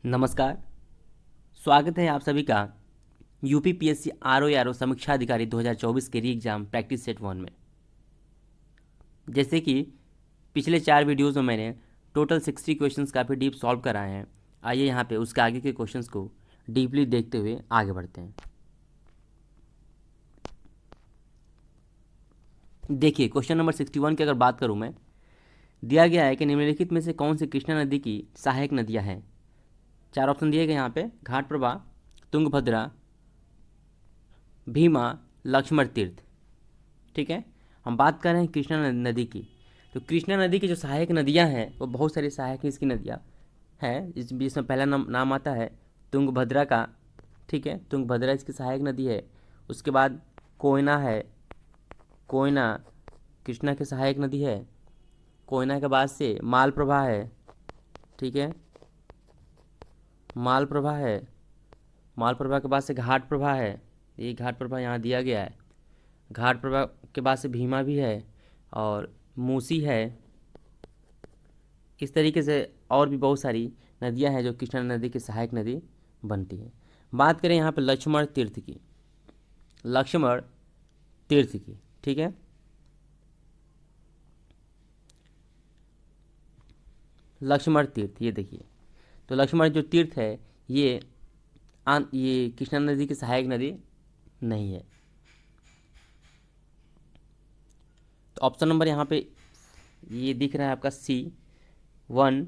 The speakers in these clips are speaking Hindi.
नमस्कार। स्वागत है आप सभी का यूपी पीएससी आरओ समीक्षा अधिकारी 2024 के री एग्ज़ाम प्रैक्टिस सेट 1 में। जैसे कि पिछले 4 वीडियोज़ में मैंने टोटल 60 क्वेश्चंस काफ़ी डीप सॉल्व कराए हैं। आइए यहाँ पे उसके आगे के क्वेश्चंस को डीपली देखते हुए आगे बढ़ते हैं। देखिए, क्वेश्चन नंबर 61 की अगर बात करूँ मैं, दिया गया है कि निम्नलिखित में से कौन सी कृष्णा नदी की सहायक नदियाँ हैं। 4 ऑप्शन दिए गए यहाँ पे: घाटप्रभा, तुंगभद्रा, भीमा, लक्ष्मण तीर्थ। ठीक है, हम बात कर रहे हैं कृष्णा नदी की। तो कृष्णा नदी की जो सहायक नदियाँ हैं वो बहुत सारी सहायक इसकी नदियाँ हैं। इसमें पहला नाम आता है तुंगभद्रा का। ठीक है, तुंगभद्रा इसकी सहायक नदी है। उसके बाद कोयना है, कोयना कृष्णा की सहायक नदी है। कोयना के बाद से मालप्रभा है। ठीक है, मालप्रभा है। मालप्रभा के बाद से घाटप्रभा है। ये घाटप्रभा यहाँ दिया गया है। घाटप्रभा के बाद से भीमा भी है और मूसी है। इस तरीके से और भी बहुत सारी नदियां हैं जो कृष्णा नदी की सहायक नदी बनती है। बात करें यहाँ पर लक्ष्मण तीर्थ की, लक्ष्मण तीर्थ की। ठीक है, लक्ष्मण तीर्थ, ये देखिए, तो लक्ष्मण जो तीर्थ है ये ये कृष्णा नदी की सहायक नदी नहीं है। तो ऑप्शन नंबर यहाँ पे ये दिख रहा है आपका सी 1,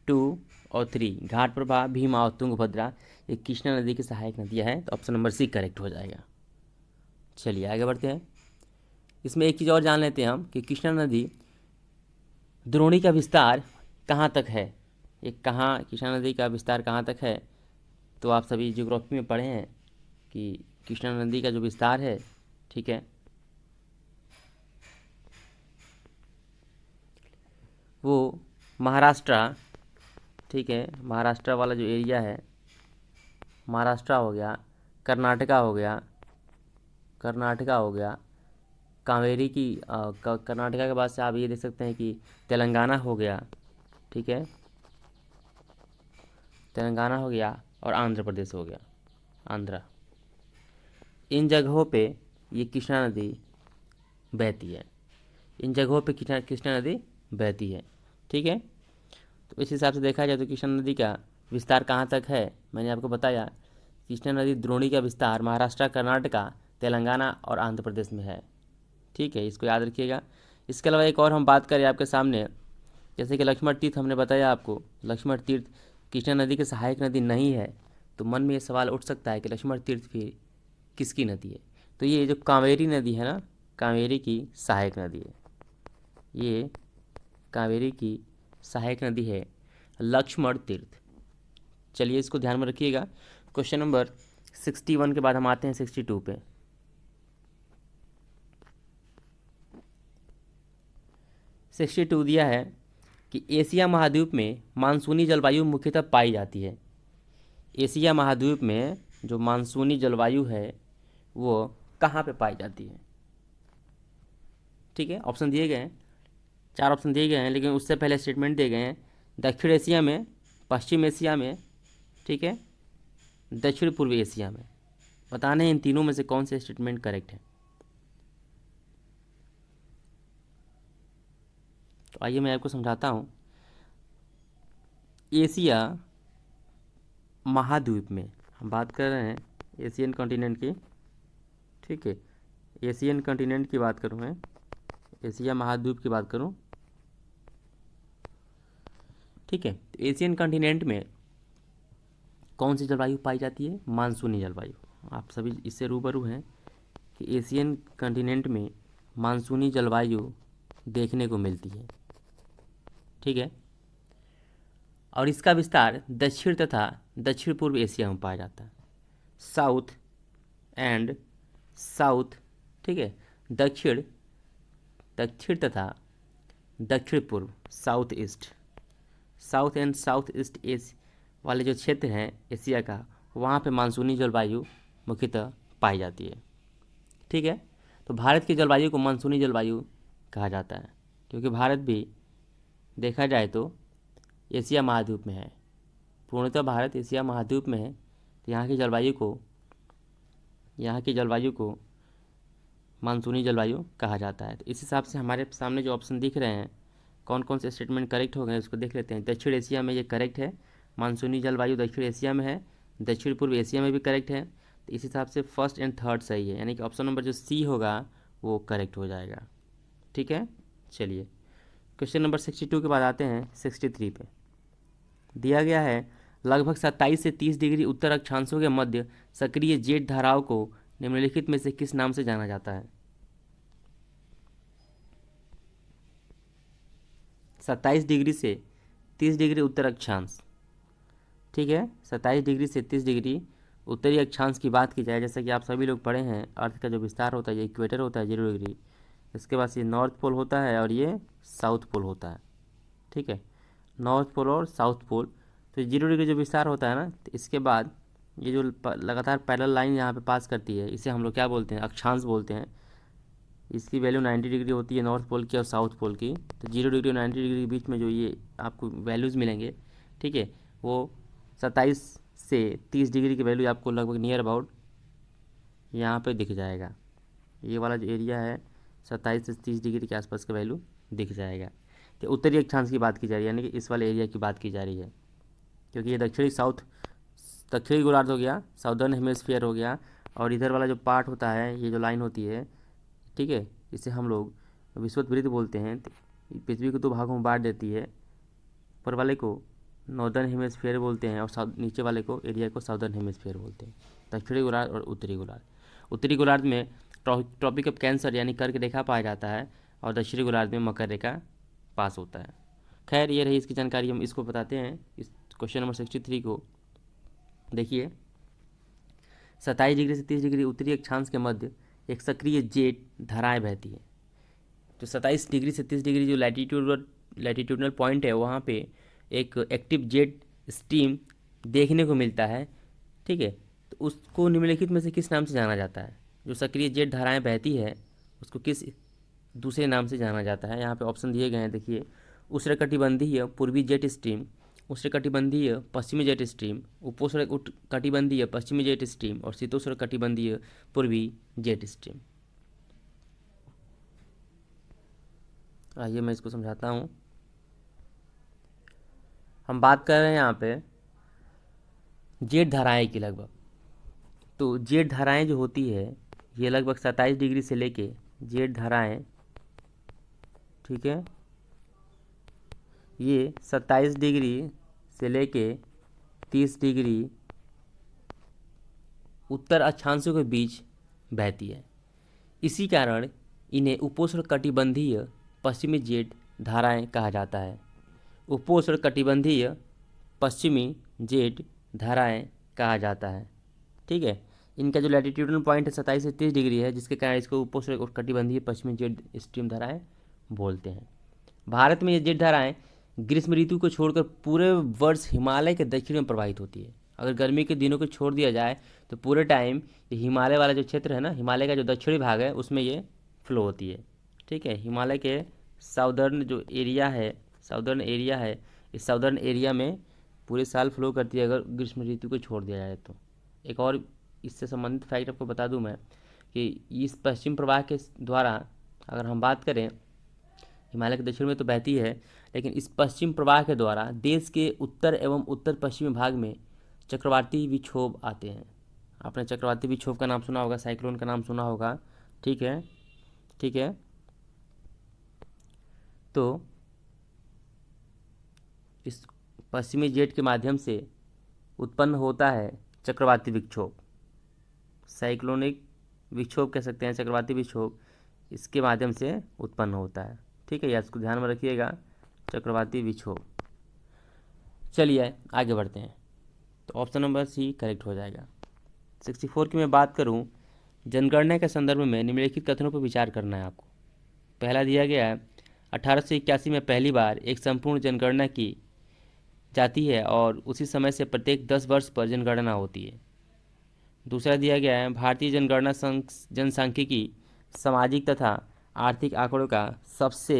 2 और 3, घाटप्रभा, भीमा और तुंगभद्रा, ये कृष्णा नदी की सहायक नदियाँ हैं। तो ऑप्शन नंबर सी करेक्ट हो जाएगा। चलिए आगे बढ़ते हैं। इसमें एक चीज़ और जान लेते हैं हम कि कृष्णा नदी द्रोणी का विस्तार कहाँ तक है। ये कहाँ, कृष्णा नदी का विस्तार कहाँ तक है, तो आप सभी ज्योग्राफी में पढ़े हैं कि कृष्णा नदी का जो विस्तार है, ठीक है, वो महाराष्ट्र, ठीक है, महाराष्ट्र वाला जो एरिया है, महाराष्ट्र हो गया, कर्नाटका हो गया, कर्नाटका हो गया, कावेरी की कर्नाटका के बाद से आप ये देख सकते हैं कि तेलंगाना हो गया। ठीक है, तेलंगाना हो गया और आंध्र प्रदेश हो गया, आंध्रा। इन जगहों पे ये कृष्णा नदी बहती है। इन जगहों पे कृष्णा नदी बहती है। ठीक है, तो इस हिसाब से देखा जाए तो कृष्णा नदी का विस्तार कहाँ तक है, मैंने आपको बताया। कृष्णा नदी द्रोणी का विस्तार महाराष्ट्र, कर्नाटका, तेलंगाना और आंध्र प्रदेश में है। ठीक है, इसको याद रखिएगा। इसके अलावा एक और हम बात करें आपके सामने, जैसे कि लक्ष्मण तीर्थ हमने बताया आपको, लक्ष्मण तीर्थ कृष्णा नदी की सहायक नदी नहीं है। तो मन में ये सवाल उठ सकता है कि लक्ष्मण तीर्थ फिर किसकी नदी है। तो ये जो कावेरी नदी है ना, कावेरी की सहायक नदी है। ये कावेरी की सहायक नदी है लक्ष्मण तीर्थ। चलिए इसको ध्यान में रखिएगा। क्वेश्चन नंबर 61 के बाद हम आते हैं 62 पे। 62 दिया है कि एशिया महाद्वीप में मानसूनी जलवायु मुख्यतः पाई जाती है। एशिया महाद्वीप में जो मानसूनी जलवायु है वो कहाँ पे पाई जाती है। ठीक है, ऑप्शन दिए गए हैं, 4 ऑप्शन दिए गए हैं, लेकिन उससे पहले स्टेटमेंट दिए गए हैं: दक्षिण एशिया में, पश्चिम एशिया में, ठीक है, दक्षिण पूर्वी एशिया में। बताना है इन तीनों में से कौन से स्टेटमेंट करेक्ट है। तो आइए मैं आपको समझाता हूँ। एशिया महाद्वीप में हम बात कर रहे हैं एशियन कॉन्टिनेंट की। ठीक है, एशियन कॉन्टिनेंट की बात करूँ मैं, एशिया महाद्वीप की बात करूँ, ठीक है, तो एशियन कॉन्टिनेंट में कौन सी जलवायु पाई जाती है? मानसूनी जलवायु। आप सभी इससे रूबरू हैं कि एशियन कॉन्टिनेंट में मानसूनी जलवायु देखने को मिलती है। ठीक है, और इसका विस्तार दक्षिण तथा दक्षिण पूर्व एशिया में पाया जाता है। साउथ एंड साउथ, ठीक है, दक्षिण, दक्षिण तथा दक्षिण पूर्व, south east, south and south east S वाले जो क्षेत्र हैं एशिया का, वहाँ पे मानसूनी जलवायु मुख्यतः पाई जाती है। ठीक है, तो भारत की जलवायु को मानसूनी जलवायु कहा जाता है, क्योंकि भारत भी देखा जाए तो एशिया महाद्वीप में है, पूर्णतः भारत एशिया महाद्वीप में है, तो यहाँ की जलवायु को मानसूनी जलवायु कहा जाता है। तो इस हिसाब से हमारे सामने जो ऑप्शन दिख रहे हैं, कौन कौन से स्टेटमेंट करेक्ट हो गए उसको देख लेते हैं। दक्षिण एशिया में ये करेक्ट है, मानसूनी जलवायु दक्षिण एशिया में है, दक्षिण पूर्व एशिया में भी करेक्ट है। तो इस हिसाब से फर्स्ट एंड थर्ड सही है, यानी कि ऑप्शन नंबर जो सी होगा वो करेक्ट हो जाएगा। ठीक है, चलिए क्वेश्चन नंबर 62 के बाद आते हैं 63 पे। दिया गया है लगभग 27 से 30 डिग्री उत्तर अक्षांशों के मध्य सक्रिय जेट धाराओं को निम्नलिखित में से किस नाम से जाना जाता है। 27 डिग्री से 30 डिग्री उत्तर अक्षांश, ठीक है, 27 डिग्री से 30 डिग्री उत्तरी अक्षांश की बात की जाए, जैसे कि आप सभी लोग पढ़े हैं, अर्थ का जो विस्तार होता है ये इक्वेटर होता है 0 डिग्री, इसके बाद ये नॉर्थ पोल होता है और ये साउथ पोल होता है। ठीक है, नॉर्थ पोल और साउथ पोल, तो 0 डिग्री जो विस्तार होता है ना, तो इसके बाद ये जो लगातार पैरेलल लाइन यहाँ पे पास करती है, इसे हम लोग क्या बोलते हैं, अक्षांश बोलते हैं। इसकी वैल्यू 90 डिग्री होती है नॉर्थ पोल की और साउथ पोल की। तो 0 डिग्री और 90 डिग्री के बीच में जो ये आपको वैल्यूज़ मिलेंगे, ठीक है, वो 27 से 30 डिग्री की वैल्यू आपको लगभग नियर अबाउट यहाँ पे दिख जाएगा। ये वाला जो एरिया है 27 से 30 डिग्री के आसपास का वैल्यू दिख जाएगा। तो उत्तरी अक्षांश की बात की जा रही है, यानी कि इस वाले एरिया की बात की जा रही है, क्योंकि ये दक्षिणी गोलार्ध हो गया, साउदर्न हेमिस्फीयर हो गया, और इधर वाला जो पार्ट होता है, ये जो लाइन होती है, ठीक है, इसे हम लोग विषुवत बोलते हैं। पृथ्वी को 2 भागों में बांट देती है, ऊपर वाले को नॉर्दर्न हेमिस्फीयर बोलते हैं और नीचे वाले को एरिया को साउदर्न हेमिस्फीयर बोलते हैं, दक्षिणी गोलार्ध और उत्तरी गोलार्ध। उत्तरी गोलार्ध में ट्रॉपिक ऑफ कैंसर यानी कर्क रेखा पाया जाता है, और दक्षिणी गोलार्ध में मकर रेखा पास होता है। खैर, ये रही इसकी जानकारी, हम इसको बताते हैं। इस क्वेश्चन नंबर 63 को देखिए, 27 डिग्री से 30 डिग्री उत्तरी अक्षांश के मध्य एक सक्रिय जेट धाराएं बहती है। तो 27 डिग्री से 30 डिग्री जो लैटिट्यूडनल पॉइंट है, वहाँ पे एक एक्टिव जेट स्ट्रीम देखने को मिलता है। ठीक है, तो उसको निम्नलिखित में से किस नाम से जाना जाता है। जो सक्रिय जेट धाराएं बहती है उसको किस दूसरे नाम से जाना जाता है। यहाँ पे ऑप्शन दिए गए हैं, देखिए, उष्णकटिबंधीय पूर्वी जेट स्ट्रीम, उष्णकटिबंधीय पश्चिमी जेट स्ट्रीम, उपोष्णकटिबंधीय पश्चिमी जेट स्ट्रीम और शीतोष्णकटिबंधीय पूर्वी जेट स्ट्रीम। आइए मैं इसको समझाता हूँ। हम बात कर रहे हैं यहाँ पे जेट धाराएं की लगभग, तो जेट धाराएं जो होती है ये लगभग 27 डिग्री से लेके जेट धाराएं, ठीक है, ये 27 डिग्री से लेके 30 डिग्री उत्तर अक्षांशों के बीच बहती है। इसी कारण इन्हें उपोष्णकटिबंधीय पश्चिमी जेट धाराएं कहा जाता है। उपोष्णकटिबंधीय पश्चिमी जेट धाराएं कहा जाता है। ठीक है, इनका जो लैटिट्यूडनल पॉइंट है 27 से 30 डिग्री है, जिसके कारण इसको उपोष्णकटिबंधीय पश्चिमी जेट स्ट्रीम धाराएं बोलते हैं। भारत में ये जेट धाराएं ग्रीष्म ऋतु को छोड़कर पूरे वर्ष हिमालय के दक्षिण में प्रवाहित होती है। अगर गर्मी के दिनों को छोड़ दिया जाए तो पूरे टाइम ये हिमालय वाला जो क्षेत्र है ना, हिमालय का जो दक्षिणी भाग है उसमें ये फ्लो होती है। ठीक है, हिमालय के साउदर्न जो एरिया है, इस साउदर्न एरिया में पूरे साल फ्लो करती है अगर ग्रीष्म ऋतु को छोड़ दिया जाए तो। एक और इससे संबंधित फैक्ट आपको बता दूं मैं कि इस पश्चिम प्रवाह के द्वारा अगर हम बात करें, हिमालय के दक्षिण में तो बहती है, लेकिन इस पश्चिम प्रवाह के द्वारा देश के उत्तर एवं उत्तर पश्चिमी भाग में चक्रवाती विक्षोभ आते हैं। आपने चक्रवाती विक्षोभ का नाम सुना होगा, साइक्लोन का नाम सुना होगा। ठीक है, तो इस पश्चिमी जेट के माध्यम से उत्पन्न होता है चक्रवाती विक्षोभ, साइक्लोनिक विक्षोभ कह सकते हैं, चक्रवाती विक्षोभ इसके माध्यम से उत्पन्न होता है। ठीक है, या इसको ध्यान में रखिएगा, चक्रवाती विक्षोभ। चलिए आगे बढ़ते हैं, तो ऑप्शन नंबर सी करेक्ट हो जाएगा। 64 की मैं बात करूं, जनगणना के संदर्भ में निम्नलिखित कथनों पर विचार करना है आपको। पहला दिया गया है 1881 में पहली बार एक संपूर्ण जनगणना की जाती है और उसी समय से प्रत्येक 10 वर्ष पर जनगणना होती है। दूसरा दिया गया है भारतीय जनगणना जनसांख्यिकी सामाजिक तथा आर्थिक आंकड़ों का सबसे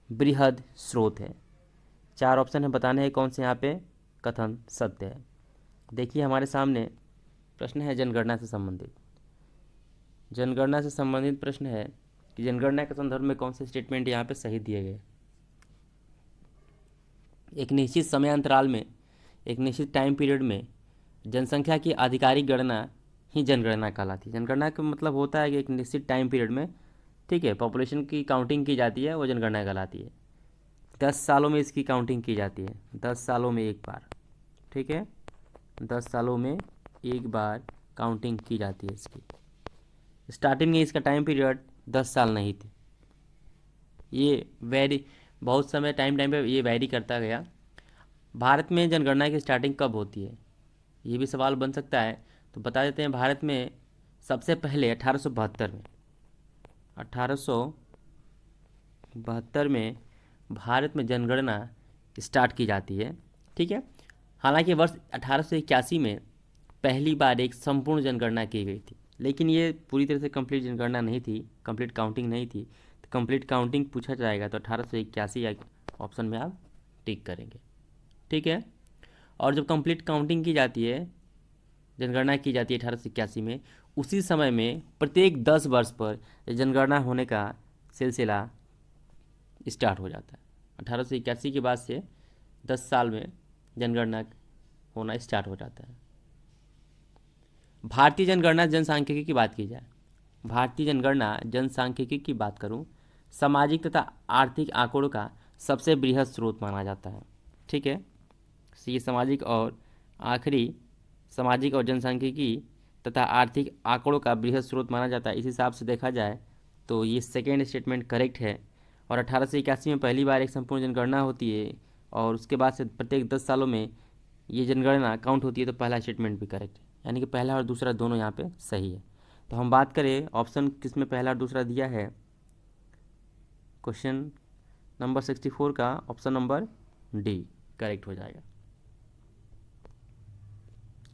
बृहद स्रोत है। 4 ऑप्शन है, बताने हैं कौन से यहाँ पे कथन सत्य है। देखिए हमारे सामने प्रश्न है जनगणना से संबंधित। जनगणना से संबंधित प्रश्न है कि जनगणना के संदर्भ में कौन से स्टेटमेंट यहाँ पे सही दिए गए। एक निश्चित समय अंतराल में, एक निश्चित टाइम पीरियड में जनसंख्या की आधिकारिक गणना ही जनगणना कहलाती है। जनगणना का मतलब होता है कि एक निश्चित टाइम पीरियड में, ठीक है, पॉपुलेशन की काउंटिंग की जाती है, वो जनगणना कहलाती है। 10 सालों में इसकी काउंटिंग की जाती है, 10 सालों में एक बार, ठीक है, 10 सालों में एक बार काउंटिंग की जाती है इसकी। स्टार्टिंग में इसका टाइम पीरियड 10 साल नहीं थी, ये वेरी बहुत समय टाइम पे ये वेरी करता गया। भारत में जनगणना की स्टार्टिंग कब होती है, ये भी सवाल बन सकता है, तो बता देते हैं। भारत में सबसे पहले 1872 में, 1872 में भारत में जनगणना स्टार्ट की जाती है, ठीक है। हालांकि वर्ष 1881 में पहली बार एक संपूर्ण जनगणना की गई थी, लेकिन ये पूरी तरह से कंप्लीट जनगणना नहीं थी, कंप्लीट काउंटिंग नहीं थी। तो कंप्लीट काउंटिंग पूछा जाएगा तो 1881 ऑप्शन में आप टिक करेंगे, ठीक है। और जब कंप्लीट काउंटिंग की जाती है, जनगणना की जाती है 1881 में, उसी समय में प्रत्येक 10 वर्ष पर जनगणना होने का सिलसिला स्टार्ट हो जाता है। 1881 के बाद से 10 साल में जनगणना होना स्टार्ट हो जाता है। भारतीय जनगणना जनसांख्यिकी की बात की जाए, भारतीय जनगणना जनसांख्यिकी की बात करूं, सामाजिक तथा आर्थिक आंकड़ों का सबसे बृहद स्रोत माना जाता है, ठीक है। ये सामाजिक और जनसांख्यिकी तथा आर्थिक आंकड़ों का बृहद स्रोत माना जाता है। इस हिसाब से देखा जाए तो ये सेकेंड स्टेटमेंट करेक्ट है। और 1881 में पहली बार एक संपूर्ण जनगणना होती है और उसके बाद से प्रत्येक 10 सालों में ये जनगणना काउंट होती है, तो पहला स्टेटमेंट भी करेक्ट है, यानी कि पहला और दूसरा दोनों यहाँ पे सही है। तो हम बात करें ऑप्शन किस में पहला और दूसरा दिया है, क्वेश्चन नंबर 64 का ऑप्शन नंबर डी करेक्ट हो जाएगा,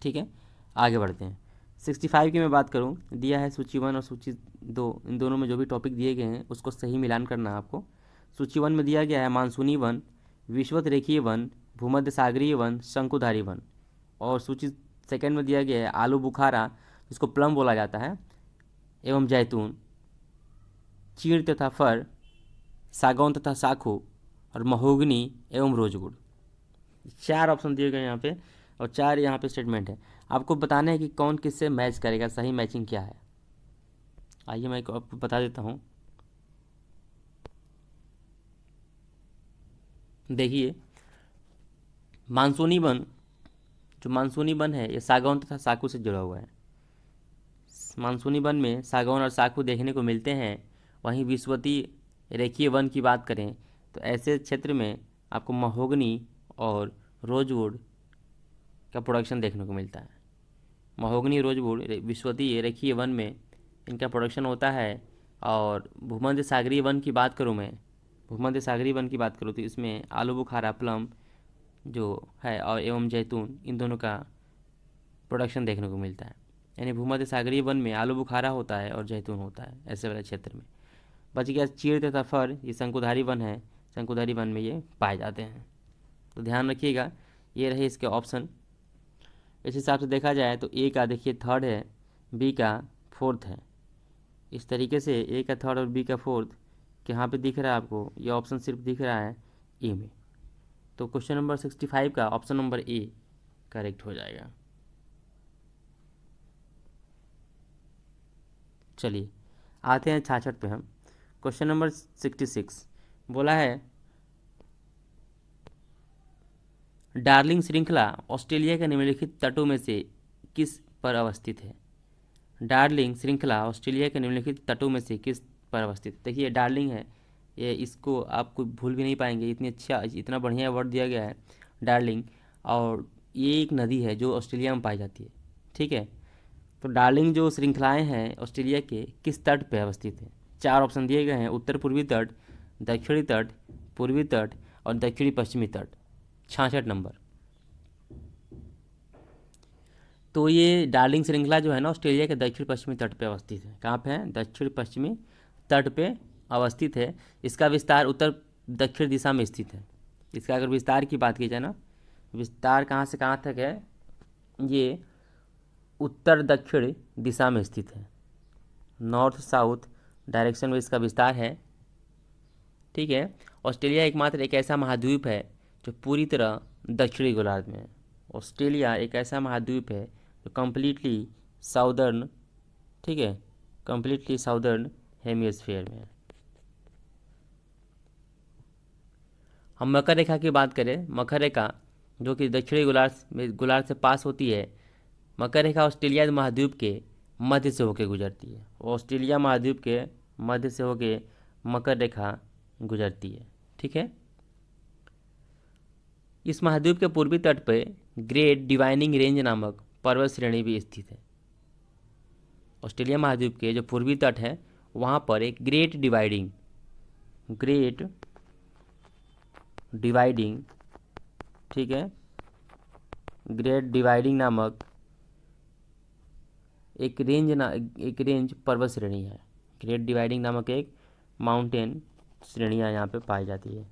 ठीक है। आगे बढ़ते हैं। 65 की मैं बात करूं, दिया है सूची 1 और सूची 2, इन दोनों में जो भी टॉपिक दिए गए हैं उसको सही मिलान करना है आपको। सूची 1 में दिया गया है मानसूनी वन, विषुवत रेखीय वन, भूमध्य सागरीय वन, शंकुधारी वन। और सूची सेकंड में दिया गया है आलू बुखारा, जिसको प्लम बोला जाता है, एवं जैतून, चीड़ तथा फर, सागौन तथा साखू, और महोगनी एवं रोजवुड। 4 ऑप्शन दिए गए यहाँ पे और 4 यहाँ पे स्टेटमेंट है। आपको बताना है कि कौन किससे मैच करेगा, सही मैचिंग क्या है। आइए मैं आपको बता देता हूँ। देखिए मानसूनी वन, जो मानसूनी वन है ये सागौन तथा साखू से जुड़ा हुआ है। मानसूनी वन में सागौन और साखू देखने को मिलते हैं। वहीं विषुवती रेखीय वन की बात करें तो ऐसे क्षेत्र में आपको महोगनी और रोजवुड का प्रोडक्शन देखने को मिलता है। महोगनी, रोजवुड विषुवतीय रेखीय वन में इनका प्रोडक्शन होता है। और भूमध्य सागरीय वन की बात करूँ मैं, भूमध्य सागरीय वन की बात करूँ तो इसमें आलू बुखारा, प्लम जो है और एवं जैतून, इन दोनों का प्रोडक्शन देखने को मिलता है। यानी भूमध्य सागरीय वन में आलू बुखारा होता है और जैतून होता है ऐसे वाले क्षेत्र में। बच गया चीड़ तथा फर, ये शंकुधारी वन है, शंकुधारी वन में ये पाए जाते हैं। तो ध्यान रखिएगा, ये रहे इसके ऑप्शन। इस हिसाब से देखा जाए तो ए का देखिए थर्ड है, बी का फोर्थ है। इस तरीके से ए का थर्ड और बी का फोर्थ कहाँ पे दिख रहा है आपको, ये ऑप्शन सिर्फ दिख रहा है ए में। तो क्वेश्चन नंबर 65 का ऑप्शन नंबर ए करेक्ट हो जाएगा। चलिए आते हैं 66 पे हम। क्वेश्चन नंबर 66 बोला है डार्लिंग श्रृंखला ऑस्ट्रेलिया के निम्नलिखित तटों में से किस पर अवस्थित है। डार्लिंग श्रृंखला ऑस्ट्रेलिया के निम्नलिखित तटों में से किस पर अवस्थित। देखिए डार्लिंग है ये, इसको आप कोई भूल भी नहीं पाएंगे, इतनी अच्छा इतना बढ़िया वर्ड दिया गया है डार्लिंग। और ये एक नदी है जो ऑस्ट्रेलिया में पाई जाती है, ठीक है। तो डार्लिंग जो श्रृंखलाएं हैं ऑस्ट्रेलिया के किस तट पर अवस्थित है। 4 ऑप्शन दिए गए हैं, उत्तर पूर्वी तट, दक्षिणी तट, पूर्वी तट और दक्षिणी पश्चिमी तट। 66 नंबर। तो ये डार्लिंग श्रृंखला जो है ना ऑस्ट्रेलिया के दक्षिण पश्चिमी तट पे अवस्थित है। कहाँ पे है, दक्षिण पश्चिमी तट पे अवस्थित है। इसका विस्तार उत्तर दक्षिण दिशा में स्थित है। इसका अगर विस्तार की बात की जाए ना विस्तार कहाँ से कहाँ तक है, ये उत्तर दक्षिण दिशा में स्थित है, नॉर्थ साउथ डायरेक्शन में इसका विस्तार है। ठीक है। ऑस्ट्रेलिया एकमात्र एक ऐसा महाद्वीप है जो पूरी तरह दक्षिणी गोलार्ध में है। ऑस्ट्रेलिया एक ऐसा महाद्वीप है जो कम्प्लीटली साउदर्न, ठीक है, कम्प्लीटली साउदर्न हेमिस्फीयर में है। हम मकर रेखा की बात करें, मकर रेखा जो कि दक्षिणी गोलार्ध से पास होती है, मकर रेखा ऑस्ट्रेलिया महाद्वीप के मध्य से होकर गुजरती है। ऑस्ट्रेलिया महाद्वीप के मध्य से होकर मकर रेखा गुजरती है। ठीक है। इस महाद्वीप के पूर्वी तट पर ग्रेट डिवाइनिंग रेंज नामक पर्वत श्रेणी भी स्थित है। ऑस्ट्रेलिया महाद्वीप के जो पूर्वी तट है वहाँ पर एक ग्रेट डिवाइडिंग, ठीक है, ग्रेट डिवाइडिंग नामक एक रेंज पर्वत श्रेणी है। ग्रेट डिवाइडिंग नामक एक माउंटेन श्रेणियाँ यहाँ पे पाई जाती है,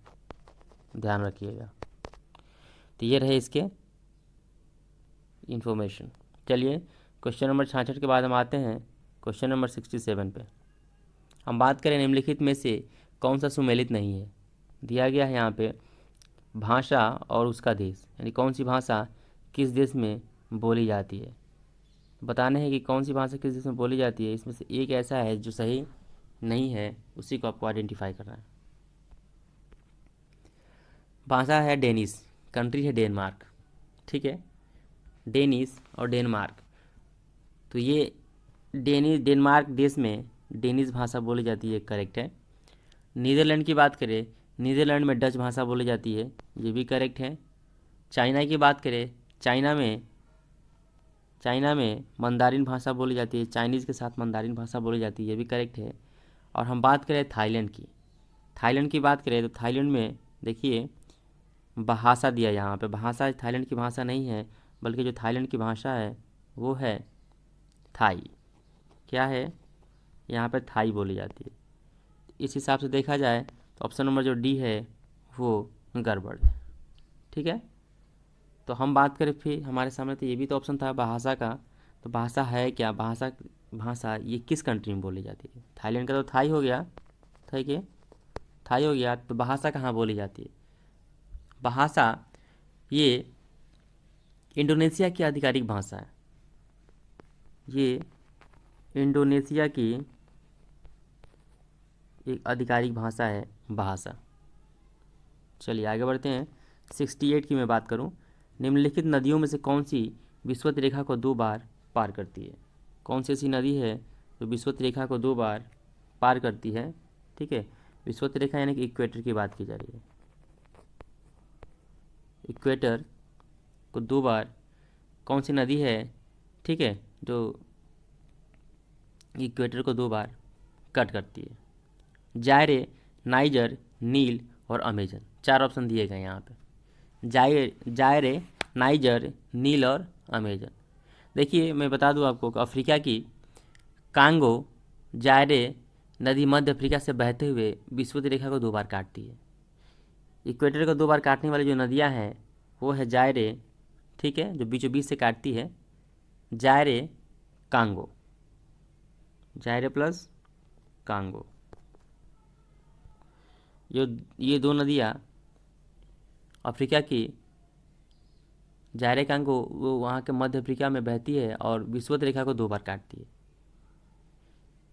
ध्यान रखिएगा। तो ये रहे इसके इंफॉर्मेशन। चलिए क्वेश्चन नंबर 66 के बाद हम आते हैं क्वेश्चन नंबर 67 पे। हम बात करें निम्नलिखित में से कौन सा सुमेलित नहीं है। दिया गया है यहाँ पे भाषा और उसका देश, यानी कौन सी भाषा किस देश में बोली जाती है। बताने हैं कि कौन सी भाषा किस देश में बोली जाती है। इसमें से एक ऐसा है जो सही नहीं है, उसी को आपको आइडेंटिफाई करना है। भाषा है डेनिश, कंट्री है डेनमार्क। ठीक है, डेनिश और डेनमार्क। तो ये डेनमार्क देश में डेनिश भाषा बोली जाती है, करेक्ट है। नीदरलैंड की बात करें, नीदरलैंड में डच भाषा बोली जाती है, ये भी करेक्ट है। चाइना की बात करें, चाइना में मंदारिन भाषा बोली जाती है, चाइनीज़ के साथ मंदारिन भाषा बोली जाती है, ये भी करेक्ट है। और हम बात करें थाईलैंड की बात करें तो थाईलैंड में देखिए भाषा दिया है यहाँ पे। भाषा थाईलैंड की भाषा नहीं है, बल्कि जो थाईलैंड की भाषा है वो है थाई। क्या है, यहाँ पे थाई बोली जाती है। इस हिसाब से देखा जाए तो ऑप्शन नंबर जो डी है वो गड़बड़ है। ठीक है। तो हम बात करें फिर हमारे सामने तो ये भी तो ऑप्शन था भाषा का, तो भाषा है क्या, भाषा ये किस कंट्री में बोली जाती है। थाईलैंड का तो थाई हो गया, ठीक है, थाई हो गया। तो भाषा कहाँ बोली जाती है। भाषा ये इंडोनेशिया की आधिकारिक भाषा है, ये इंडोनेशिया की एक आधिकारिक भाषा है भाषा। चलिए आगे बढ़ते हैं। 68 की मैं बात करूं, निम्नलिखित नदियों में से कौन सी विषुवत रेखा को 2 बार पार करती है। कौन सी ऐसी नदी है जो विषुवत रेखा को 2 बार पार करती है। ठीक है, विषुवत रेखा यानी कि इक्वेटर की बात की जा रही है। इक्वेटर को 2 बार कौन सी नदी है, ठीक है, जो इक्वेटर को 2 बार कट करती है। जायरे, नाइजर, नील और अमेजन, 4 ऑप्शन दिए गए यहाँ पे। जायरे, नाइजर, नील और अमेजन। देखिए मैं बता दूं आपको कि अफ्रीका की कांगो जायरे नदी मध्य अफ्रीका से बहते हुए विषुवत रेखा को 2 बार काटती है। इक्वेटर को 2 बार काटने वाली जो नदियां हैं वो है जायरे, ठीक है, जो बीचों बीच से काटती है, जायरे, कांगो, जायरे प्लस कांगो। ये 2 नदियाँ अफ्रीका की, जायरे कांगो वो वहाँ के मध्य अफ्रीका में बहती है और विषुवत रेखा को 2 बार काटती है।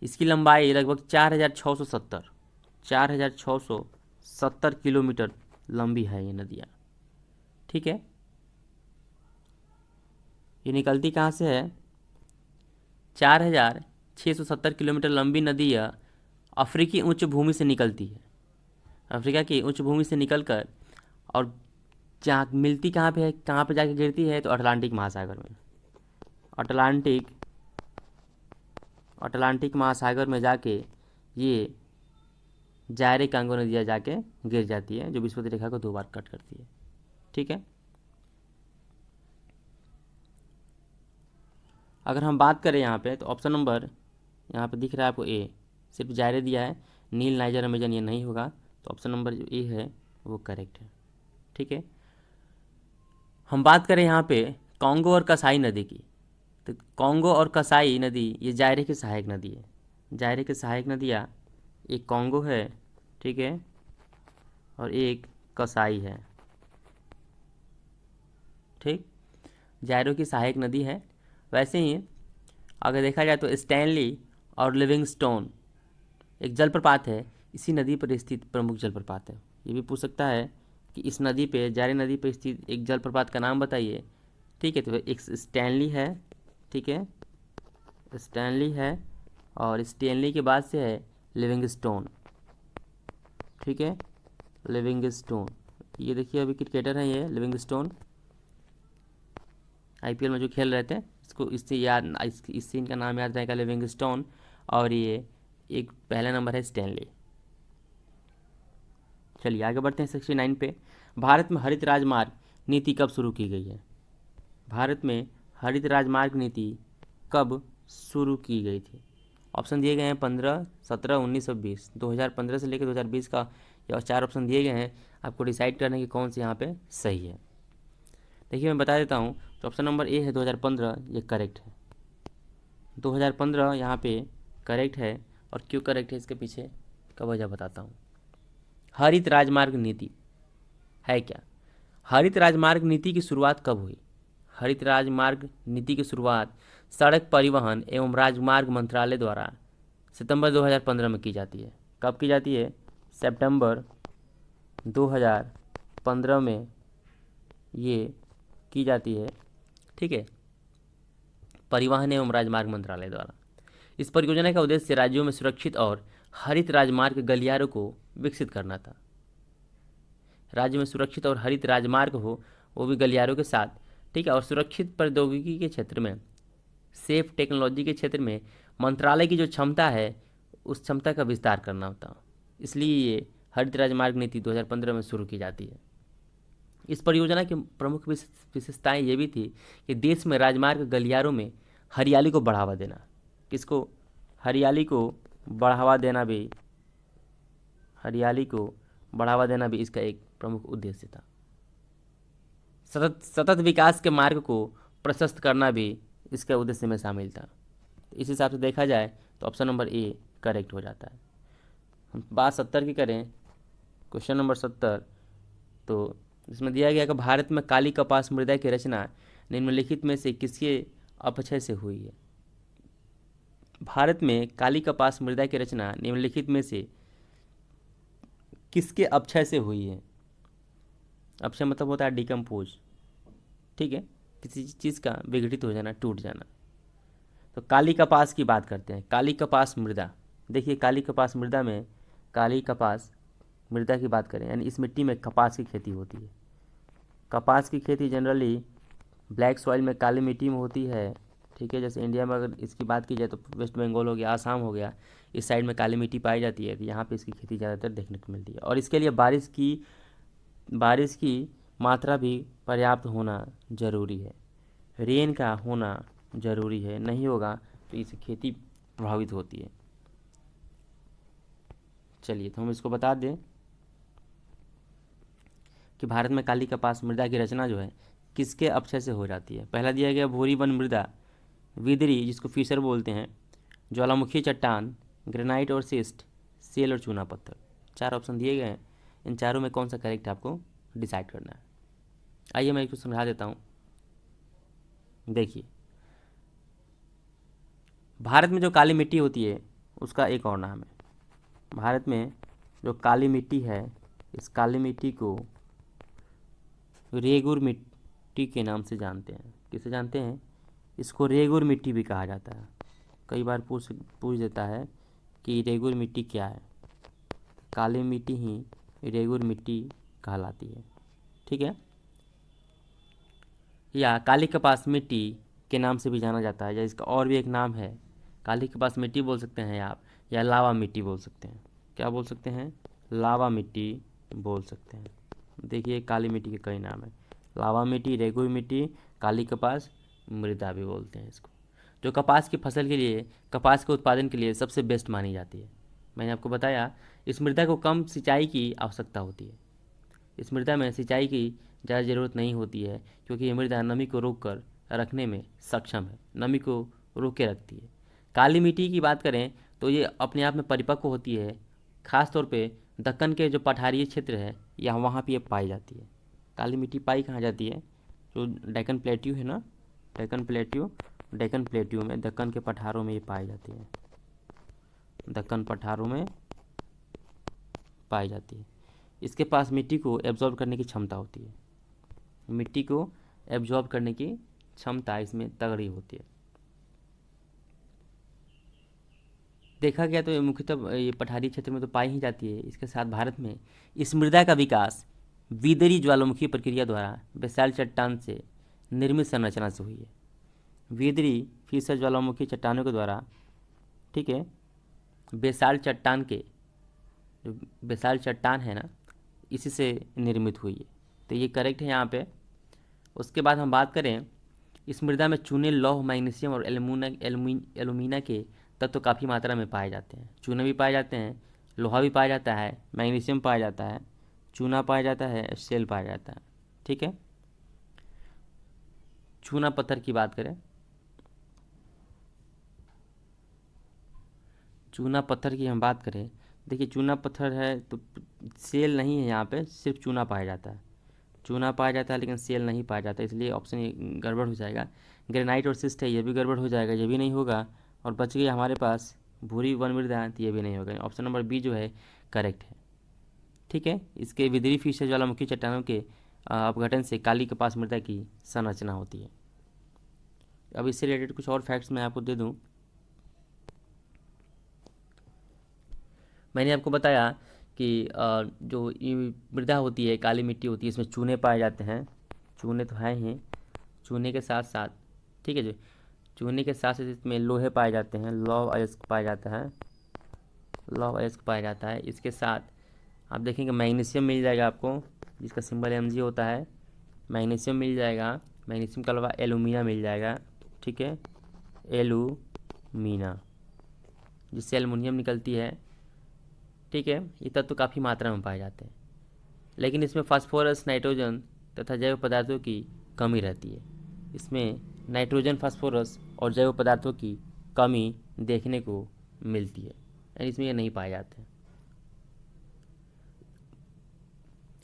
इसकी लंबाई लगभग 4,670 किलोमीटर लंबी है ये नदियाँ। ठीक है, ये निकलती कहाँ से है। 4,670 किलोमीटर लंबी नदी यह अफ्रीकी उच्च भूमि से निकलती है। अफ्रीका की उच्च भूमि से निकलकर और जहाँ मिलती कहाँ पे है, कहाँ पे जाके गिरती है, तो अटलांटिक महासागर में। अटलांटिक महासागर में जाके ये जायरे कांगो नदियाँ जाके गिर जाती है, जो विषुवत रेखा को 2 बार कट करती है। ठीक है, अगर हम बात करें यहाँ पे तो ऑप्शन नंबर यहाँ पे दिख रहा है आपको ए, सिर्फ जायरे दिया है, नील, नाइजर, अमेजन ये नहीं होगा, तो ऑप्शन नंबर जो ए है वो करेक्ट है। ठीक है, हम बात करें यहाँ पे कॉन्गो और कसाई नदी की, तो कॉन्गो और कसाई नदी ये जायरे की सहायक नदी है। जायरे की सहायक नदियाँ, एक कॉन्गो है, ठीक है, और एक कसाई है, ठीक, जायरो की सहायक नदी है। वैसे ही अगर देखा जाए तो स्टैनली और लिविंगस्टोन एक जलप्रपात है, इसी नदी पर स्थित प्रमुख जलप्रपात है। ये भी पूछ सकता है कि इस नदी पे, जारी नदी पे स्थित एक जलप्रपात का नाम बताइए, ठीक है। तो एक स्टैनली है, ठीक है, स्टैनली है, और स्टैनली के बाद से है लिविंगस्टोन, ठीक है, लिविंगस्टोन। ये देखिए अभी क्रिकेटर हैं ये लिविंगस्टोन, आईपीएल में जो खेल रहे थे, इसको इससे याद, इससे इनका नाम याद रहेगा, लिविंगस्टोन। और ये एक पहला नंबर है स्टैनली। चलिए आगे बढ़ते हैं 69 पे। भारत में हरित राजमार्ग नीति कब शुरू की गई है? भारत में हरित राजमार्ग नीति कब शुरू की गई थी? ऑप्शन दिए गए हैं 15, 17, 19 और 20। 2015 से लेकर 2020 का ये 4 ऑप्शन दिए गए हैं, आपको डिसाइड करना है कि कौन से यहाँ पे सही है। देखिए मैं बता देता हूँ, तो ऑप्शन नंबर ए है 2015, ये करेक्ट है। 2015 यहाँ पे करेक्ट है, और क्यों करेक्ट है इसके पीछे का वजह बताता हूँ। हरित राजमार्ग नीति है क्या? हरित राजमार्ग नीति की शुरुआत कब हुई? हरित राजमार्ग नीति की शुरुआत सड़क परिवहन एवं राजमार्ग मंत्रालय द्वारा सितंबर 2015 में की जाती है। कब की जाती है? सितंबर 2015 में ये की जाती है, ठीक है, परिवहन एवं राजमार्ग मंत्रालय द्वारा। इस परियोजना का उद्देश्य राज्यों में सुरक्षित और हरित राजमार्ग गलियारों को विकसित करना था। राज्य में सुरक्षित और हरित राजमार्ग हो, वो भी गलियारों के साथ, ठीक है, और सुरक्षित प्रौद्योगिकी के क्षेत्र में, सेफ टेक्नोलॉजी के क्षेत्र में मंत्रालय की जो क्षमता है उस क्षमता का विस्तार करना होता। इसलिए ये हरित राजमार्ग नीति 2015 में शुरू की जाती है। इस परियोजना की प्रमुख विशेषताएं ये भी थी कि देश में राजमार्ग गलियारों में हरियाली को बढ़ावा देना। किसको? हरियाली को बढ़ावा देना भी, हरियाली को बढ़ावा देना भी इसका एक प्रमुख उद्देश्य था। सतत विकास के मार्ग को प्रशस्त करना भी इसके उद्देश्य में शामिल था। इस हिसाब से देखा जाए तो ऑप्शन नंबर ए करेक्ट हो जाता है। हम बात 70 की करें, क्वेश्चन नंबर 70, तो इसमें दिया गया कि भारत में काली कपास मृदा की रचना निम्नलिखित में से किसके अपक्षय से हुई है? भारत में काली कपास मृदा की रचना निम्नलिखित में से किसके अपक्षय से हुई है? अपक्षय मतलब होता है डिकम्पोज, ठीक है, किसी चीज़ का विघटित हो जाना, टूट जाना। तो काली कपास की बात करते हैं। काली कपास मृदा, देखिए काली कपास मृदा में, काली कपास मृदा की बात करें, यानी इस मिट्टी में कपास की खेती होती है। कपास की खेती जनरली ब्लैक सॉइल में, काली मिट्टी में होती है, ठीक है। जैसे इंडिया में अगर इसकी बात की जाए तो वेस्ट बंगाल हो गया, आसाम हो गया, इस साइड में काली मिट्टी पाई जाती है, तो यहाँ पे इसकी खेती ज़्यादातर देखने को मिलती है। और इसके लिए बारिश की मात्रा भी पर्याप्त होना ज़रूरी है, रेन का होना ज़रूरी है, नहीं होगा तो इससे खेती प्रभावित होती है। चलिए तो हम इसको बता दें कि भारत में काली कपास मृदा की रचना जो है किसके अपक्षय से हो जाती है। पहला दिया गया भूरी वन मृदा, विदरी जिसको फिशर बोलते हैं, ज्वालामुखी चट्टान, ग्रेनाइट और सिस्ट, सेल और चूना पत्थर। 4 ऑप्शन दिए गए हैं, इन चारों में कौन सा करेक्ट आपको डिसाइड करना है। आइए मैं इसको समझा देता हूँ। देखिए भारत में जो काली मिट्टी होती है उसका एक और नाम है। भारत में जो काली मिट्टी है, इस काली मिट्टी को रेगुर मिट्टी के नाम से जानते हैं। किसे जानते हैं? इसको रेगुर मिट्टी भी कहा जाता है। कई बार पूछ देता है कि रेगुर मिट्टी क्या है। काली मिट्टी ही रेगुर मिट्टी कहलाती है, ठीक है। या काली कपास मिट्टी के नाम से भी जाना जाता है, या इसका और भी एक नाम है, काली कपास मिट्टी बोल सकते हैं आप, या लावा मिट्टी बोल सकते हैं। क्या बोल सकते हैं? लावा मिट्टी बोल सकते हैं। देखिए काली मिट्टी के कई नाम हैं, लावा मिट्टी, रेगुर मिट्टी, काली कपास मृदा भी बोलते हैं इसको, जो कपास की फसल के लिए, कपास के उत्पादन के लिए सबसे बेस्ट मानी जाती है। मैंने आपको बताया इस मृदा को कम सिंचाई की आवश्यकता होती है। इस मृदा में सिंचाई की ज़्यादा ज़रूरत नहीं होती है, क्योंकि ये मृदा नमी को रोक कर रखने में सक्षम है, नमी को रोक के रखती है। काली मिट्टी की बात करें तो ये अपने आप में परिपक्व होती है, खास तौर पे दक्कन के जो पठारीय क्षेत्र है या वहाँ पे ये पाई जाती है। काली मिट्टी पाई कहाँ जाती है? जो डेक्कन प्लेट्यू है ना, डेक्कन प्लेट्यू में, दक्कन के पठारों में ये पाई जाती है, दक्कन पठारों में पाई जाती है। इसके पास मिट्टी को एब्जॉर्ब करने की क्षमता होती है, मिट्टी को एब्जॉर्ब करने की क्षमता इसमें तगड़ी होती है। देखा गया तो ये मुख्यतः ये पठारी क्षेत्र में तो पाई ही जाती है। इसके साथ भारत में इस मृदा का विकास विदरी ज्वालामुखी प्रक्रिया द्वारा बेसाल्ट चट्टान से निर्मित संरचना से हुई है। विदरी फिसर ज्वालामुखी चट्टानों के द्वारा, ठीक है, बेसाल्ट चट्टान के, जो बेसाल्ट चट्टान है ना, इसी से निर्मित हुई है। तो ये करेक्ट है यहाँ पे। उसके बाद हम बात करें, इस मृदा में चूने, लौह, मैग्नीशियम और एल्यूमिना के तत्व काफ़ी मात्रा में पाए जाते हैं। चूने भी पाए जाते हैं, लोहा भी पाया जाता है, मैग्नीशियम पाया जाता है, चूना पाया जाता है, सेल पाया जाता है। ठीक है, चूना पत्थर की बात करें, चूना पत्थर की हम बात करें, देखिए चूना पत्थर है तो सेल नहीं है, यहाँ पे सिर्फ चूना पाया जाता है, चूना पाया जाता है लेकिन सेल नहीं पाया जाता, इसलिए ऑप्शन ये गड़बड़ हो जाएगा। ग्रेनाइट और सिस्ट है, ये भी गड़बड़ हो जाएगा, ये भी नहीं होगा। और बच गई हमारे पास भूरी वन मृदा, तो ये भी नहीं होगा। ऑप्शन नंबर बी जो है करेक्ट है। ठीक है, इसके विदरी फिसर ज्वालामुखी चट्टानों के अपघटन से काली कपास मृदा की संरचना होती है। अब इससे रिलेटेड कुछ और फैक्ट्स मैं आपको दे दूं। मैंने आपको बताया कि जो ये मृदा होती है, काली मिट्टी होती है, इसमें चूने पाए जाते हैं, चूने तो हैं ही, चूने के साथ साथ, ठीक है जी, चूने के साथ साथ इसमें लोहे पाए जाते हैं, लौह अयस्क पाया जाता है, लौह अयस्क पाया जाता है। इसके साथ आप देखेंगे मैग्नीशियम मिल जाएगा आपको, जिसका सिंबल Mg होता है, मैग्नीशियम मिल जाएगा, मैग्नीशियम के अलावा एलुमिना मिल जाएगा, ठीक है, एलुमिना, जिससे एल्युमिनियम निकलती है। ठीक है, ये तत्व काफ़ी मात्रा में पाए जाते हैं, लेकिन इसमें फास्फोरस, नाइट्रोजन तथा जैव पदार्थों की कमी रहती है। इसमें नाइट्रोजन, फास्फोरस और जैव पदार्थों की कमी देखने को मिलती है, यानी इसमें ये नहीं पाए जाते हैं।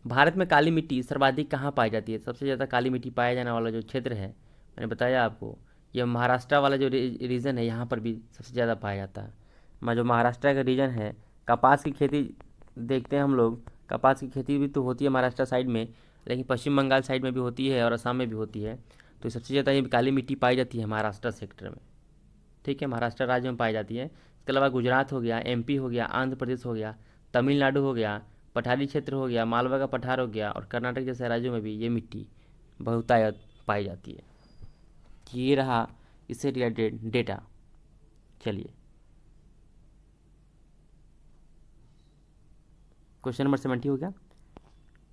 भारत में काली मिट्टी सर्वाधिक कहाँ पाई जाती है? सबसे ज़्यादा काली मिट्टी पाया जाने वाला जो क्षेत्र है, मैंने बताया आपको, यह महाराष्ट्र वाला जो रीजन है, यहाँ पर भी सबसे ज़्यादा पाया जाता है। जो महाराष्ट्र का रीजन है, कपास की खेती देखते हैं हम लोग, कपास की खेती भी तो होती है महाराष्ट्र साइड में, लेकिन पश्चिम बंगाल साइड में भी होती है और असम में भी होती है। तो सबसे ज़्यादा ये काली मिट्टी पाई जाती है महाराष्ट्र सेक्टर में। ठीक है, महाराष्ट्र राज्य में पाई जाती है। इसके अलावा गुजरात हो गया, MP हो गया, आंध्र प्रदेश हो गया, तमिलनाडु हो गया, पठारी क्षेत्र हो गया, मालवा का पठार हो गया, और कर्नाटक जैसे राज्यों में भी ये मिट्टी बहुतायत पाई जाती है। ये रहा इससे रिलेटेड डेटा। चलिए, क्वेश्चन नंबर 70 हो गया।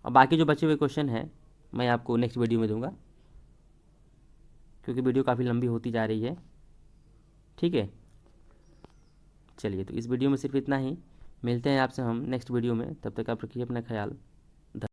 और बाकी जो बचे हुए क्वेश्चन हैं मैं आपको नेक्स्ट वीडियो में दूंगा, क्योंकि वीडियो काफ़ी लंबी होती जा रही है। ठीक है, चलिए, तो इस वीडियो में सिर्फ इतना ही। मिलते हैं आपसे हम नेक्स्ट वीडियो में, तब तक आप रखिए अपना ख्याल।